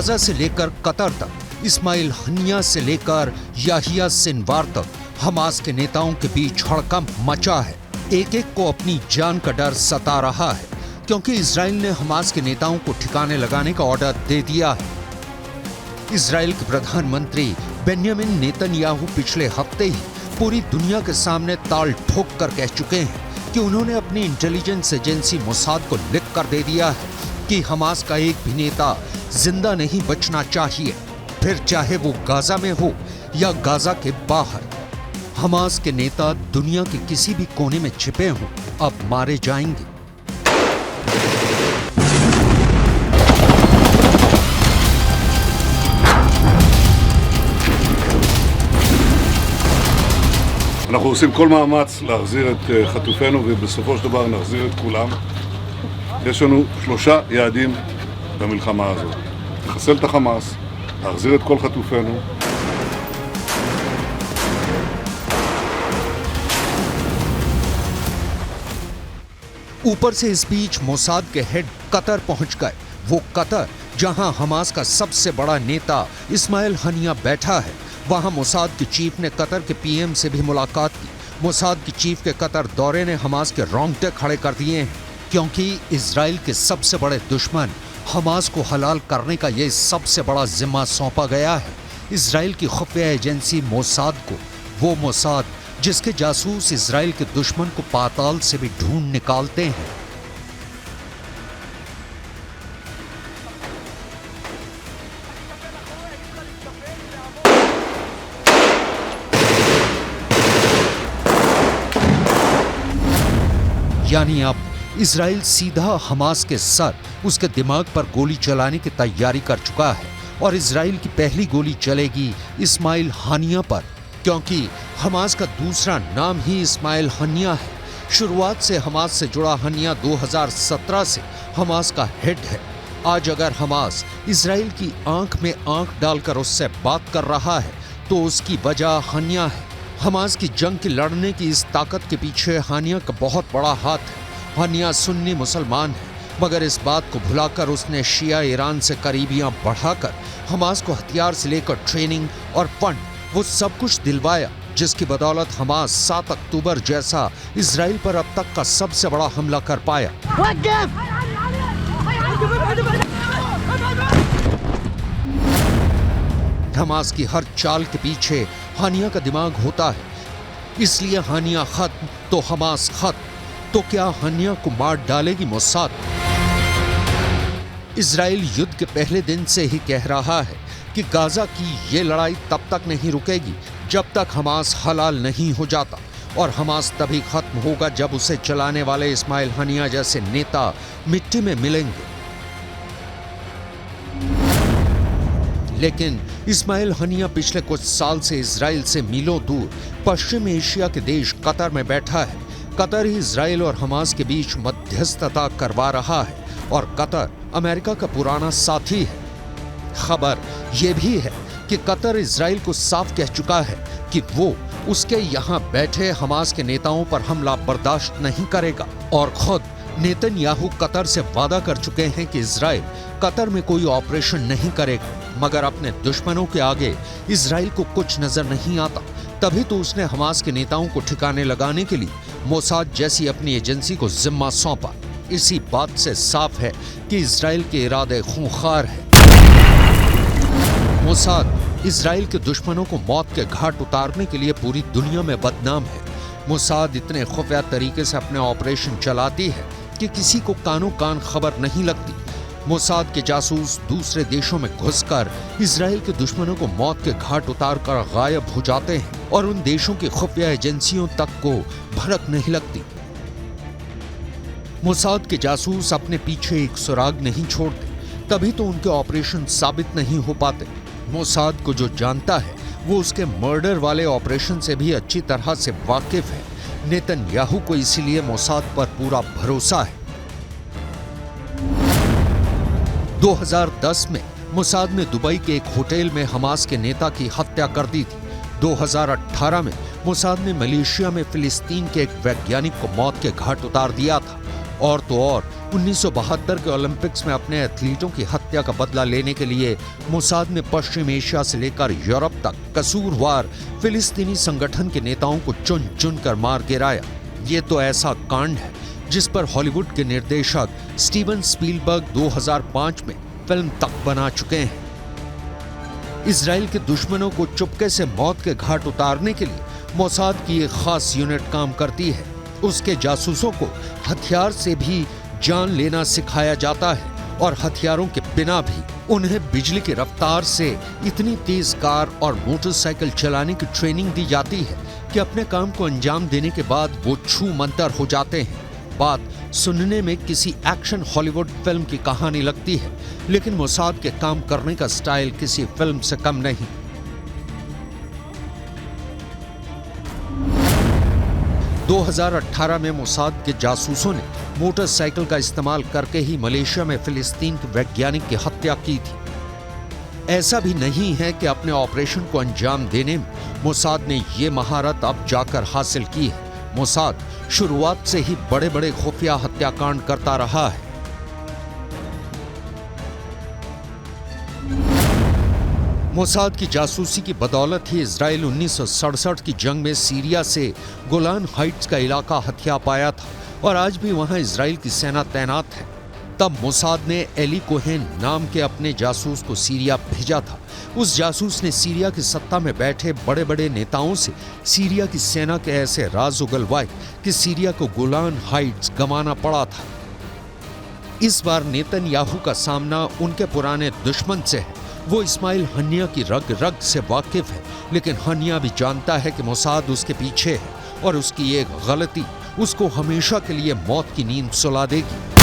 Gaza से लेकर Qatar तक, इस्माइल हनिया से लेकर याहिया सिनवार तक हमास के नेताओं के बीच हड़कंप मचा है। एक एक को अपनी जान का डर सता रहा है, क्योंकि इजराइल ने हमास के नेताओं को ठिकाने लगाने का ऑर्डर दे दिया है। इजराइल के प्रधानमंत्री बेंयामिन नेतन्याहू पिछले हफ्ते ही पूरी दुनिया के सामने ताल ठोक कर कह चुके हैं कि उन्होंने अपनी इंटेलिजेंस एजेंसी मोसाद को लिख कर दे दिया है कि हमास का एक भी नेता जिंदा नहीं बचना चाहिए, फिर चाहे वो गाजा में हो या गाजा के बाहर। हमास के नेता दुनिया के किसी भी कोने में छिपे हों, अब मारे जाएंगे। אנחנו עושים כל מאמץ להחזיר את חטופינו ובסופו של דבר נחזיר את כולם. יש לנו 3 יעדים במלחמה הזאת: לחסל את החמאס, להחזיר את כל חטופינו. ऊपर से इस बीच मोसाद के हेड कतर पहुंच गए। वो कतर जहां हमास का सबसे बड़ा नेता इस्माइल हनिया बैठा है, वहां मोसाद के चीफ ने कतर के पीएम से भी मुलाकात की। मोसाद की चीफ के कतर दौरे ने हमास के रोंगटे खड़े कर दिए हैं, क्योंकि इजराइल के सबसे बड़े दुश्मन हमास को हलाल करने का ये सबसे बड़ा जिम्मा सौंपा गया है इजराइल की खुफिया एजेंसी मोसाद को। वो मोसाद जिसके जासूस इजराइल के दुश्मन को पाताल से भी ढूंढ निकालते हैं। यानी अब इजराइल सीधा हमास के सर, उसके दिमाग पर गोली चलाने की तैयारी कर चुका है, और इजराइल की पहली गोली चलेगी इस्माइल हानिया पर, क्योंकि हमास का दूसरा नाम ही इस्माइल हनिया है। शुरुआत से हमास से जुड़ा हनिया 2017 से हमास का हेड है। आज अगर हमास इजराइल की आंख में आंख डालकर उससे बात कर रहा है तो उसकी वजह हनिया है। हमास की जंग की लड़ने की इस ताकत के पीछे हानिया का बहुत बड़ा हाथ है। हानिया सुन्नी मुसलमान है, मगर इस बात को भुलाकर उसने शिया ईरान से करीबियां बढ़ाकर हमास को हथियार से लेकर ट्रेनिंग और फंड, वो सब कुछ दिलवाया, जिसकी बदौलत हमास 7 अक्टूबर जैसा इजराइल पर अब तक का सबसे बड़ा हमला कर पाया। हमास की हर चाल के पीछे हानिया का दिमाग होता है, इसलिए हानिया खत्म तो हमास खत्म। तो क्या हानिया को मार डालेगी मोसाद? इजराइल युद्ध के पहले दिन से ही कह रहा है कि गाजा की ये लड़ाई तब तक नहीं रुकेगी जब तक हमास हलाल नहीं हो जाता, और हमास तभी खत्म होगा जब उसे चलाने वाले इस्माइल हनिया जैसे नेता मिट्टी में मिलेंगे। लेकिन इस्माइल हनिया पिछले कुछ साल से इजराइल से मीलों दूर पश्चिम एशिया के देश कतर में बैठा है। कतर ही इजराइल और हमास के बीच मध्यस्थता करवा रहा है, और कतर अमेरिका का पुराना साथी है। खबर यह भी है कि कतर इजराइल को साफ कह चुका है कि वो उसके यहाँ बैठे हमास के नेताओं पर हमला बर्दाश्त नहीं करेगा, और खुद नेतन्याहू कतर से वादा कर चुके हैं कि इजराइल कतर में कोई ऑपरेशन नहीं करेगा। मगर अपने दुश्मनों के आगे इजराइल को कुछ नजर नहीं आता, तभी तो उसने हमास के नेताओं को ठिकाने लगाने के लिए मोसाद जैसी अपनी एजेंसी को जिम्मा सौंपा। इसी बात से साफ है कि इजराइल के इरादे खूंखार है। मोसाद इजराइल के दुश्मनों को मौत के घाट उतारने के लिए पूरी दुनिया में बदनाम है। मोसाद इतने खुफिया तरीके से अपने ऑपरेशन चलाती है कि किसी को कानो कान खबर नहीं लगती। मोसाद के जासूस दूसरे देशों में घुसकर इजराइल के दुश्मनों को मौत के घाट उतार कर गायब हो जाते हैं, और उन देशों की खुफिया एजेंसियों तक को भनक नहीं लगती। मोसाद के जासूस अपने पीछे एक सुराग नहीं छोड़ते, तभी तो उनके ऑपरेशन साबित नहीं हो पाते। मोसाद को जो जानता है वो उसके मर्डर वाले ऑपरेशन से भी अच्छी तरह से वाकिफ है। नेतन्याहू को इसीलिए मोसाद पर पूरा भरोसा है। 2010 में मोसाद ने दुबई के एक होटल में हमास के नेता की हत्या कर दी थी। 2018 में मोसाद ने मलेशिया में फिलिस्तीन के एक वैज्ञानिक को मौत के घाट उतार दिया था। और तो और 1972 के ओलंपिक्स में अपने एथलीटों की हत्या का बदला लेने के लिए मोसाद ने पश्चिम एशिया से लेकर यूरोप तक कसूरवार फिलिस्तीनी संगठन के नेताओं को चुन चुन कर मार गिराया। ये तो ऐसा कांड है जिस पर हॉलीवुड के निर्देशक स्टीवन स्पीलबर्ग 2005 में फिल्म तक बना चुके हैं। इजराइल के दुश्मनों को चुपके से मौत के घाट उतारने के लिए मोसाद की एक खास यूनिट काम करती है। उसके जासूसों को हथियार से भी जान लेना सिखाया जाता है और हथियारों के बिना भी उन्हें बिजली की रफ्तार से इतनी तेज कार और मोटरसाइकिल चलाने की ट्रेनिंग दी जाती है कि अपने काम को अंजाम देने के बाद वो छू मंतर हो जाते हैं। बात सुनने में किसी एक्शन हॉलीवुड फिल्म की कहानी लगती है, लेकिन मोसाद के काम करने का स्टाइल किसी फिल्म से कम नहीं। – 2018 में मोसाद के जासूसों ने मोटरसाइकिल का इस्तेमाल करके ही मलेशिया में फिलिस्तीन के वैज्ञानिक की हत्या की थी। ऐसा भी नहीं है कि अपने ऑपरेशन को अंजाम देने में मोसाद ने ये महारत अब जाकर हासिल की है। मोसाद शुरुआत से ही बड़े बड़े खुफिया हत्याकांड करता रहा है। मोसाद की जासूसी की बदौलत ही इजराइल 1967 की जंग में सीरिया से गोलान हाइट्स का इलाका हथिया पाया था और आज भी वहां इजराइल की सेना तैनात है। तब मोसाद ने एली कोहेन नाम के अपने जासूस को सीरिया भेजा था। उस जासूस ने सीरिया की सत्ता में बैठे बड़े बड़े नेताओं से सीरिया की सेना के ऐसे राज उगलवाए कि सीरिया को गोलान हाइट्स गंवाना पड़ा था। इस बार नेतन्याहू का सामना उनके पुराने दुश्मन से है। वो इस्माइल हनिया की रग रग से वाकिफ है, लेकिन हनिया भी जानता है कि मोसाद उसके पीछे है और उसकी एक गलती उसको हमेशा के लिए मौत की नींद सुला देगी।